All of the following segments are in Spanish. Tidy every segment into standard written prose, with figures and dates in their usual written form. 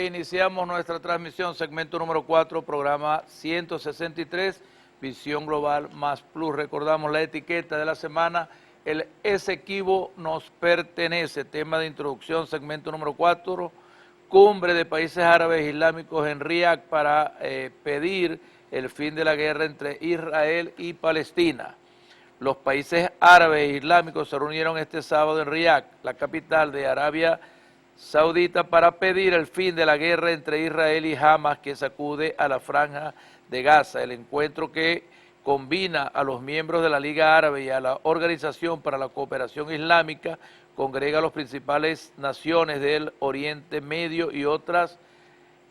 Iniciamos nuestra transmisión, segmento número 4, programa 163, Visión Global más Plus. Recordamos la etiqueta de la semana, el Esequibo nos pertenece, tema de introducción, segmento número 4, cumbre de países árabes islámicos en Riad para pedir el fin de la guerra entre Israel y Palestina. Los países árabes islámicos se reunieron este sábado en Riad, la capital de Arabia Saudita, para pedir el fin de la guerra entre Israel y Hamas que sacude a la franja de Gaza. El encuentro, que combina a los miembros de la Liga Árabe y a la Organización para la Cooperación Islámica, congrega a las principales naciones del Oriente Medio y otras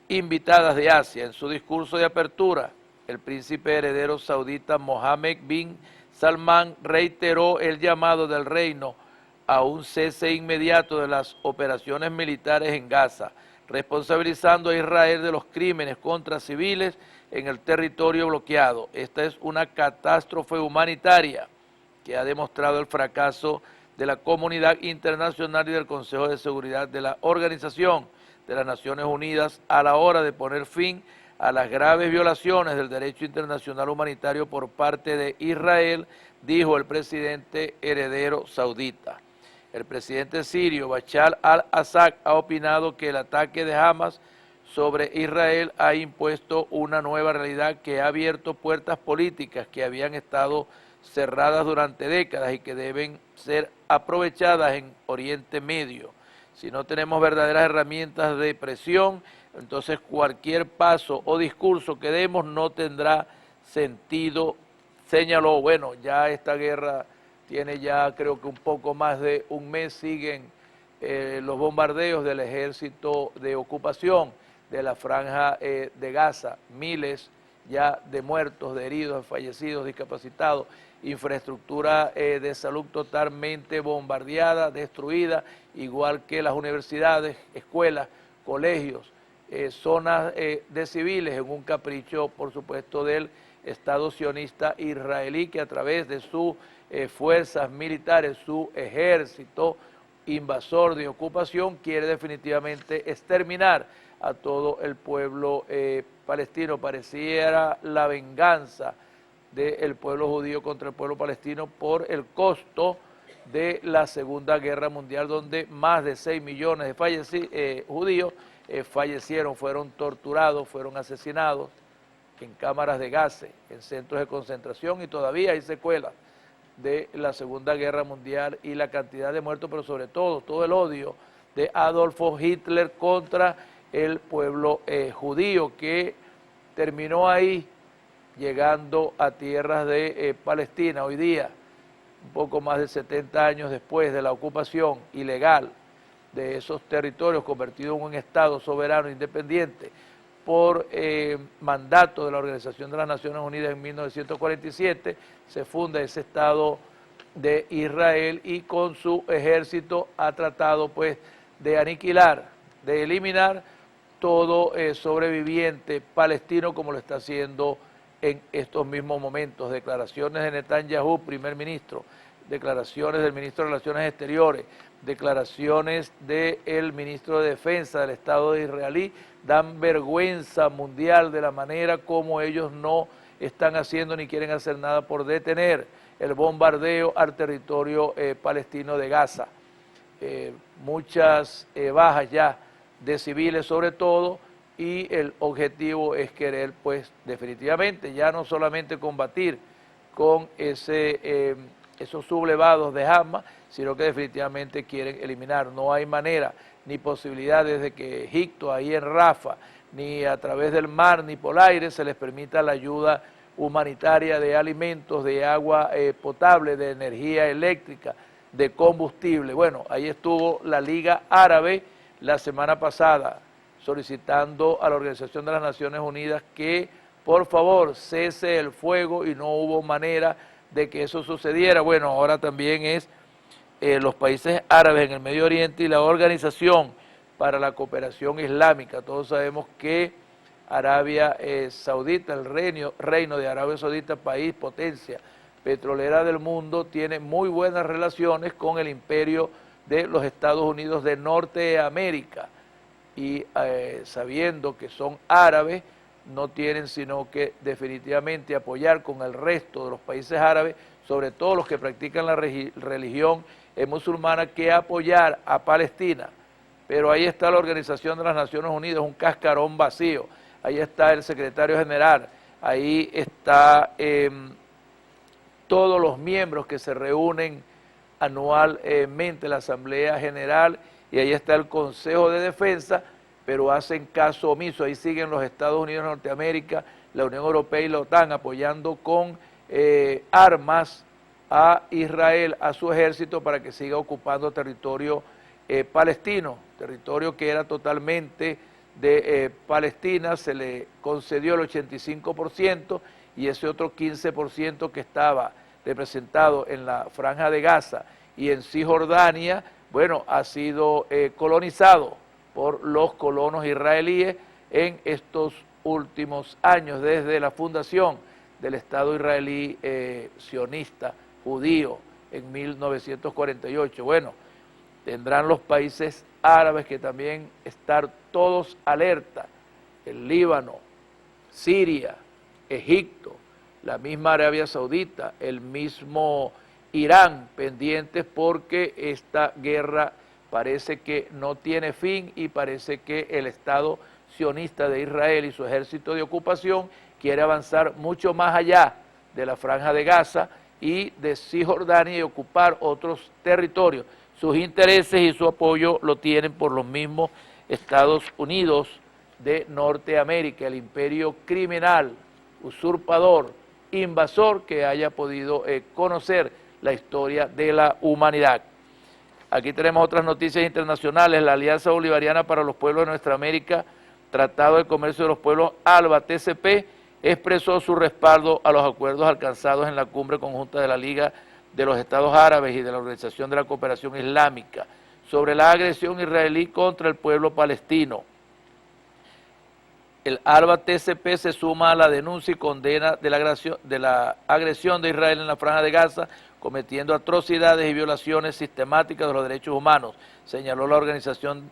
invitadas de Asia. En su discurso de apertura, el príncipe heredero saudita Mohammed bin Salman reiteró el llamado del reino a un cese inmediato de las operaciones militares en Gaza, responsabilizando a Israel de los crímenes contra civiles en el territorio bloqueado. Esta es una catástrofe humanitaria que ha demostrado el fracaso de la comunidad internacional y del Consejo de Seguridad de la Organización de las Naciones Unidas a la hora de poner fin a las graves violaciones del derecho internacional humanitario por parte de Israel, dijo el presidente heredero saudita. El presidente sirio Bashar al-Assad ha opinado que el ataque de Hamas sobre Israel ha impuesto una nueva realidad que ha abierto puertas políticas que habían estado cerradas durante décadas y que deben ser aprovechadas en Oriente Medio. Si no tenemos verdaderas herramientas de presión, entonces cualquier paso o discurso que demos no tendrá sentido, señaló. Bueno, ya esta guerra tiene ya creo que un poco más de un mes, siguen los bombardeos del ejército de ocupación de la franja de Gaza, miles ya de muertos, de heridos, de fallecidos, discapacitados, infraestructura de salud totalmente bombardeada, destruida, igual que las universidades, escuelas, colegios, zonas de civiles, en un capricho, por supuesto, del Estado sionista israelí, que a través de sus fuerzas militares, su ejército invasor de ocupación, quiere definitivamente exterminar a todo el pueblo palestino. Pareciera la venganza del pueblo judío contra el pueblo palestino por el costo de la Segunda Guerra Mundial, donde más de 6 millones de judíos fallecieron, fueron torturados, fueron asesinados en cámaras de gases, en centros de concentración, y todavía hay secuelas de la Segunda Guerra Mundial y la cantidad de muertos, pero sobre todo el odio de Adolfo Hitler contra el pueblo judío, que terminó ahí, llegando a tierras de Palestina. Hoy día, un poco más de 70 años después de la ocupación ilegal de esos territorios, convertidos en un Estado soberano independiente por mandato de la Organización de las Naciones Unidas en 1947, se funda ese Estado de Israel, y con su ejército ha tratado pues de aniquilar, de eliminar todo sobreviviente palestino, como lo está haciendo en estos mismos momentos. Declaraciones de Netanyahu, primer ministro, declaraciones del ministro de Relaciones Exteriores, declaraciones del ministro de Defensa del Estado de israelí, dan vergüenza mundial de la manera como ellos no están haciendo ni quieren hacer nada por detener el bombardeo al territorio palestino de Gaza. Muchas bajas ya de civiles sobre todo, y el objetivo es querer pues definitivamente ya no solamente combatir con esos sublevados de Hamas, sino que definitivamente quieren eliminar. No hay manera ni posibilidad desde que Egipto, ahí en Rafa, ni a través del mar ni por aire, se les permita la ayuda humanitaria de alimentos, de agua potable, de energía eléctrica, de combustible. Bueno, ahí estuvo la Liga Árabe la semana pasada solicitando a la Organización de las Naciones Unidas que por favor cese el fuego, y no hubo manera de que eso sucediera. Bueno, ahora también es los países árabes en el Medio Oriente y la Organización para la Cooperación Islámica. Todos sabemos que Arabia Saudita, el reino de Arabia Saudita, país, potencia petrolera del mundo, tiene muy buenas relaciones con el imperio de los Estados Unidos de Norteamérica, y sabiendo que son árabes, no tienen sino que definitivamente apoyar con el resto de los países árabes, sobre todo los que practican la religión musulmana, que apoyar a Palestina. Pero ahí está la Organización de las Naciones Unidas, un cascarón vacío. Ahí está el secretario general, ahí está todos los miembros que se reúnen anualmente en la Asamblea General, y ahí está el Consejo de Defensa, pero hacen caso omiso. Ahí siguen los Estados Unidos de Norteamérica, la Unión Europea y la OTAN apoyando con armas a Israel, a su ejército, para que siga ocupando territorio palestino, territorio que era totalmente de Palestina. Se le concedió el 85% y ese otro 15% que estaba representado en la Franja de Gaza y en Cisjordania, bueno, ha sido colonizado por los colonos israelíes en estos últimos años, desde la fundación del Estado israelí sionista judío en 1948. Bueno, tendrán los países árabes que también estar todos alerta, el Líbano, Siria, Egipto, la misma Arabia Saudita, el mismo Irán, pendientes porque esta guerra parece que no tiene fin y parece que el Estado sionista de Israel y su ejército de ocupación quiere avanzar mucho más allá de la Franja de Gaza y de Cisjordania y ocupar otros territorios. Sus intereses y su apoyo lo tienen por los mismos Estados Unidos de Norteamérica, el imperio criminal, usurpador, invasor que haya podido conocer la historia de la humanidad. Aquí tenemos otras noticias internacionales. La Alianza Bolivariana para los Pueblos de Nuestra América, Tratado de Comercio de los Pueblos, ALBA, TCP, expresó su respaldo a los acuerdos alcanzados en la cumbre conjunta de la Liga de los Estados Árabes y de la Organización de la Cooperación Islámica sobre la agresión israelí contra el pueblo palestino. El ALBA-TCP se suma a la denuncia y condena de la agresión de Israel en la Franja de Gaza, cometiendo atrocidades y violaciones sistemáticas de los derechos humanos, señaló la organización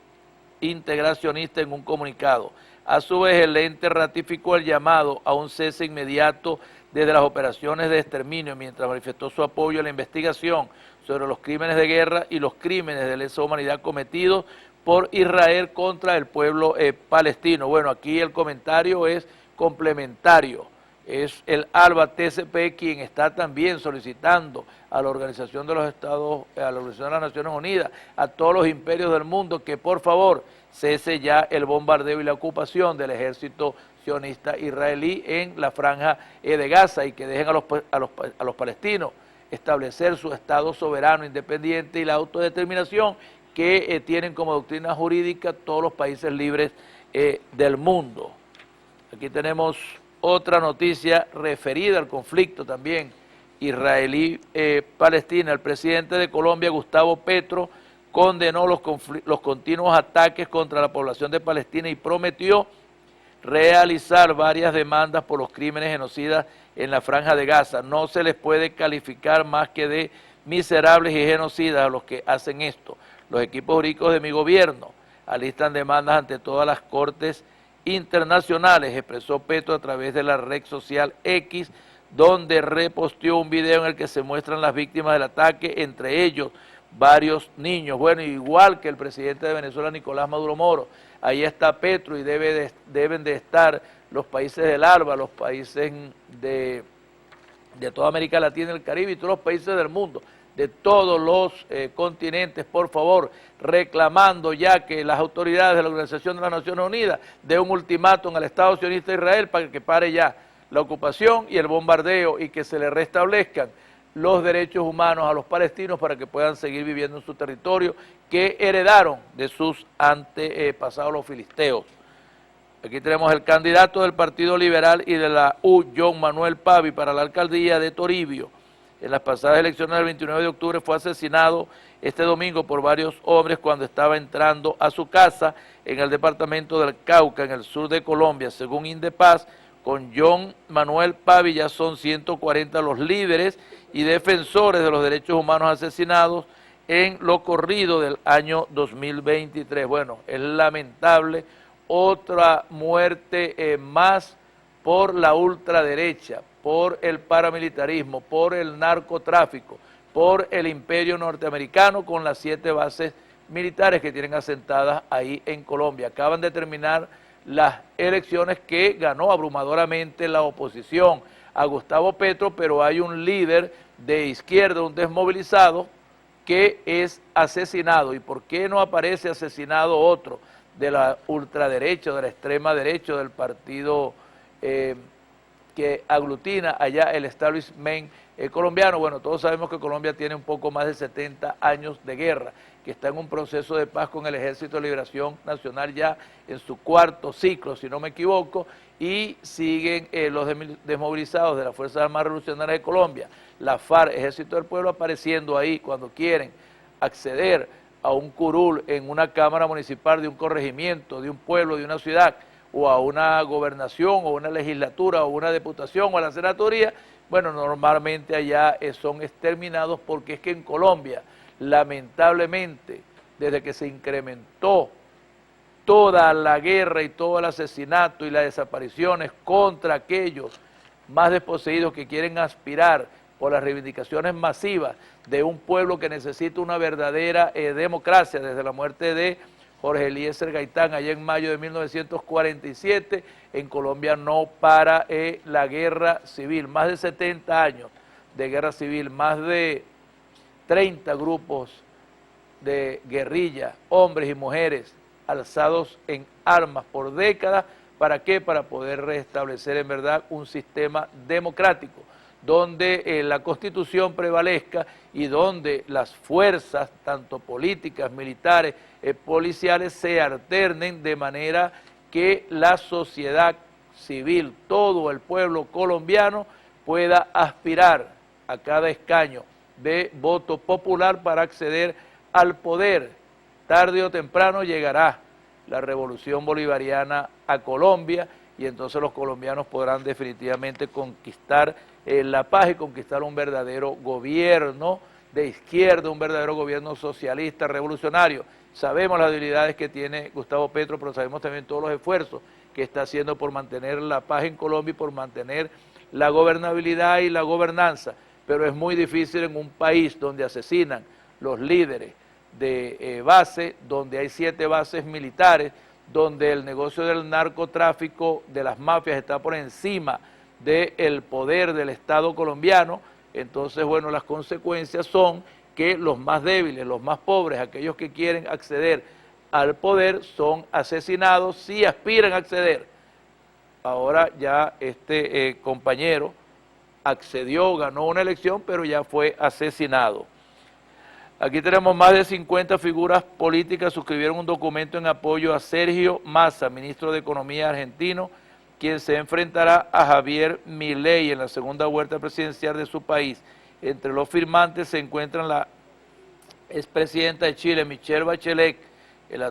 integracionista en un comunicado. A su vez, el ente ratificó el llamado a un cese inmediato desde las operaciones de exterminio, mientras manifestó su apoyo a la investigación sobre los crímenes de guerra y los crímenes de lesa humanidad cometidos por Israel contra el pueblo palestino. Bueno, aquí el comentario es complementario. Es el ALBA-TCP quien está también solicitando a la Organización de los Estados, a la Organización de las Naciones Unidas, a todos los imperios del mundo, que por favor cese ya el bombardeo y la ocupación del ejército sionista israelí en la Franja de Gaza, y que dejen a los palestinos establecer su Estado soberano, independiente y la autodeterminación que tienen como doctrina jurídica todos los países libres del mundo. Aquí tenemos otra noticia referida al conflicto también israelí-palestina. El presidente de Colombia, Gustavo Petro, condenó los continuos ataques contra la población de Palestina y prometió realizar varias demandas por los crímenes genocidas en la Franja de Gaza. No se les puede calificar más que de miserables y genocidas a los que hacen esto. Los equipos jurídicos de mi gobierno alistan demandas ante todas las cortes internacionales, expresó Petro a través de la red social X, donde reposteó un video en el que se muestran las víctimas del ataque, entre ellos varios niños. Bueno, igual que el presidente de Venezuela, Nicolás Maduro Moro, ahí está Petro, y deben de estar los países del ALBA, los países de toda América Latina y el Caribe y todos los países del mundo, de todos los continentes, por favor, reclamando ya que las autoridades de la Organización de las Naciones Unidas den un ultimátum al Estado sionista de Israel para que pare ya la ocupación y el bombardeo y que se le restablezcan los derechos humanos a los palestinos para que puedan seguir viviendo en su territorio que heredaron de sus antepasados los filisteos. Aquí tenemos el candidato del Partido Liberal y de la U, John Manuel Pavi, para la alcaldía de Toribio. En las pasadas elecciones del 29 de octubre fue asesinado este domingo por varios hombres cuando estaba entrando a su casa en el departamento del Cauca, en el sur de Colombia. Según Indepaz, con John Manuel Pavi ya son 140 los líderes y defensores de los derechos humanos asesinados en lo corrido del año 2023. Bueno, es lamentable, otra muerte más por la ultraderecha, por el paramilitarismo, por el narcotráfico, por el imperio norteamericano con las 7 bases militares que tienen asentadas ahí en Colombia. Acaban de terminar las elecciones que ganó abrumadoramente la oposición a Gustavo Petro, pero hay un líder de izquierda, un desmovilizado, que es asesinado. ¿Y por qué no aparece asesinado otro de la ultraderecha, de la extrema derecha, del partido que aglutina allá el establishment colombiano? Bueno, todos sabemos que Colombia tiene un poco más de 70 años de guerra, que está en un proceso de paz con el Ejército de Liberación Nacional ya en su 4º ciclo, si no me equivoco, y siguen los desmovilizados de las Fuerzas Armadas Revolucionarias de Colombia, la FARC, Ejército del Pueblo, apareciendo ahí cuando quieren acceder a un curul en una cámara municipal de un corregimiento, de un pueblo, de una ciudad, o a una gobernación, o una legislatura, o una diputación, o a la senatoría. Bueno, normalmente allá son exterminados, porque es que en Colombia, lamentablemente, desde que se incrementó toda la guerra y todo el asesinato y las desapariciones contra aquellos más desposeídos que quieren aspirar por las reivindicaciones masivas de un pueblo que necesita una verdadera democracia, desde la muerte de Jorge Eliezer Gaitán allá en mayo de 1947, en Colombia no para la guerra civil, más de 70 años de guerra civil, más de 30 grupos de guerrilla, hombres y mujeres alzados en armas por décadas. ¿Para qué? Para poder restablecer en verdad un sistema democrático, donde la Constitución prevalezca y donde las fuerzas, tanto políticas, militares, policiales, se alternen de manera que la sociedad civil, todo el pueblo colombiano, pueda aspirar a cada escaño de voto popular para acceder al poder. Tarde o temprano llegará la revolución bolivariana a Colombia y entonces los colombianos podrán definitivamente conquistar la paz y conquistar un verdadero gobierno de izquierda, un verdadero gobierno socialista, revolucionario. Sabemos las debilidades que tiene Gustavo Petro, pero sabemos también todos los esfuerzos que está haciendo por mantener la paz en Colombia y por mantener la gobernabilidad y la gobernanza. Pero es muy difícil en un país donde asesinan los líderes de base, donde hay 7 bases militares, donde el negocio del narcotráfico, de las mafias, está por encima del poder del Estado colombiano. Entonces, bueno, las consecuencias son que los más débiles, los más pobres, aquellos que quieren acceder al poder, son asesinados si aspiran a acceder. Ahora ya este compañero accedió, ganó una elección, pero ya fue asesinado. Aquí tenemos más de 50 figuras políticas suscribieron un documento en apoyo a Sergio Massa, ministro de Economía argentino, quien se enfrentará a Javier Milei en la segunda vuelta presidencial de su país. Entre los firmantes se encuentran la expresidenta de Chile, Michelle Bachelet, el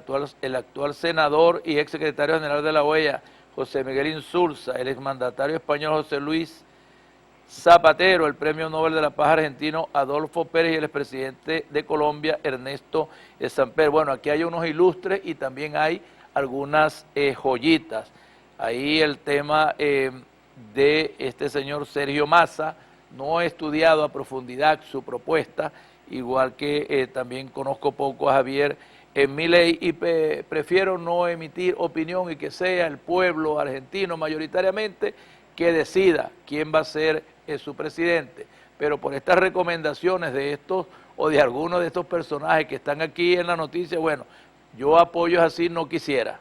actual senador y exsecretario general de la OEA, José Miguel Insulza, el exmandatario español José Luis Zapatero, el Premio Nobel de la Paz argentino Adolfo Pérez y el expresidente de Colombia Ernesto Samper. Bueno, aquí hay unos ilustres y también hay algunas joyitas. Ahí el tema de este señor Sergio Massa, no he estudiado a profundidad su propuesta, igual que también conozco poco a Javier Milei, y prefiero no emitir opinión y que sea el pueblo argentino mayoritariamente que decida quién va a ser su presidente. Pero por estas recomendaciones de estos o de algunos de estos personajes que están aquí en la noticia, bueno, yo apoyos así no quisiera.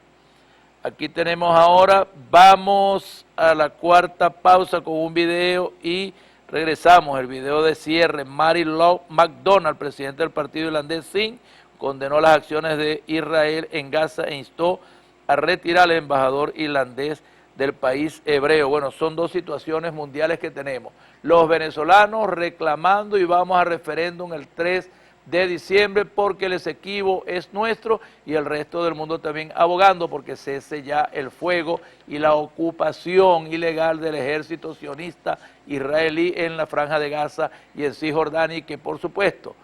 Aquí tenemos ahora, vamos a la 4ª pausa con un video y regresamos. El video de cierre. Mary Lou McDonald, presidente del partido irlandés Sinn, condenó las acciones de Israel en Gaza e instó a retirar al embajador irlandés del país hebreo. Bueno, son 2 situaciones mundiales que tenemos. Los venezolanos reclamando y vamos a referéndum el 3 de diciembre porque el Esequibo es nuestro, y el resto del mundo también abogando porque cese ya el fuego y la ocupación ilegal del ejército sionista israelí en la Franja de Gaza y en Cisjordania, y que por supuesto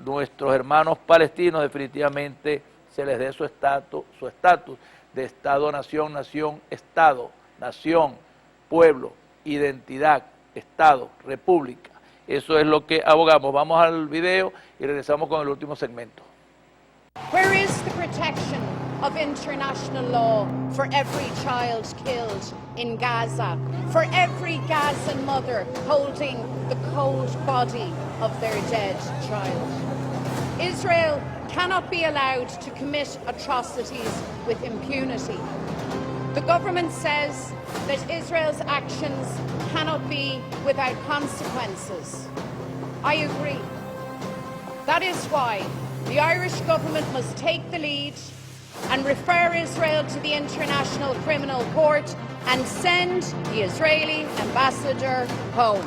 nuestros hermanos palestinos definitivamente se les dé su estatus de Estado-nación, nación-Estado, nación, pueblo, identidad, Estado, república. Eso es lo que abogamos. Vamos al video y regresamos con el último segmento. Where is the protection of international law for every child killed in Gaza, for every Gazan mother holding the cold body of their dead child? Israel cannot be allowed to commit atrocities with impunity. The government says that Israel's actions cannot be without consequences. I agree. That is why the Irish government must take the lead and refer Israel to the International Criminal Court and send the Israeli ambassador home.